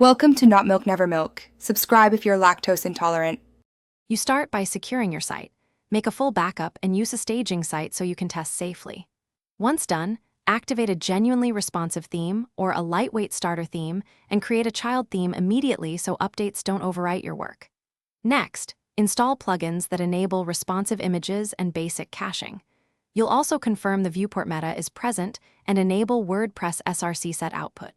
Welcome to Not Milk Never Milk. Subscribe if you're lactose intolerant. You start by securing your site. Make a full backup and use a staging site so you can test safely. Once done, activate a genuinely responsive theme or a lightweight starter theme and create a child theme immediately so updates don't overwrite your work. Next, install plugins that enable responsive images and basic caching. You'll also confirm the viewport meta is present and enable Wordpress src set output.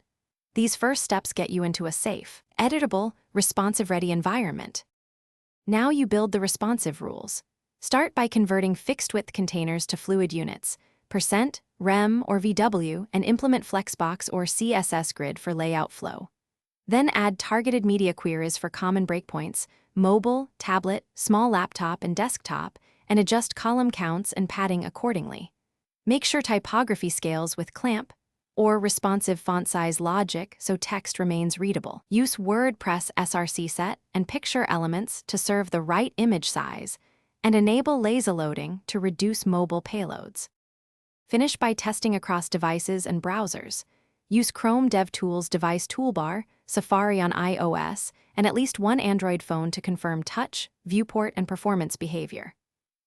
These first steps get you into a safe, editable, responsive-ready environment. Now you build the responsive rules. Start by converting fixed-width containers to fluid units, %, rem, or VW, and implement Flexbox or CSS grid for layout flow. Then add targeted media queries for common breakpoints, mobile, tablet, small laptop, and desktop, and adjust column counts and padding accordingly. Make sure typography scales with clamp or responsive font size logic so text remains readable. Use WordPress src set and picture elements to serve the right image size, and enable laser loading to reduce mobile payloads. Finish by testing across devices and browsers. Use Chrome DevTools device toolbar, Safari on iOS, and at least one Android phone to confirm touch, viewport, and performance behavior.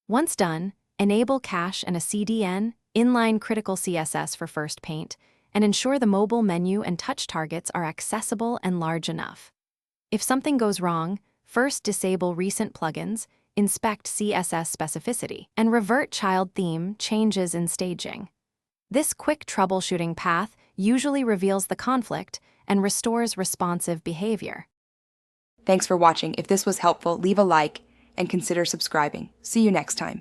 Once done, enable cache and a CDN, inline critical CSS for first paint, and ensure the mobile menu and touch targets are accessible and large enough. If something goes wrong, first disable recent plugins, inspect CSS specificity, and revert child theme changes in staging. This quick troubleshooting path usually reveals the conflict and restores responsive behavior. Thanks for watching. If this was helpful, leave a like and consider subscribing. See you next time.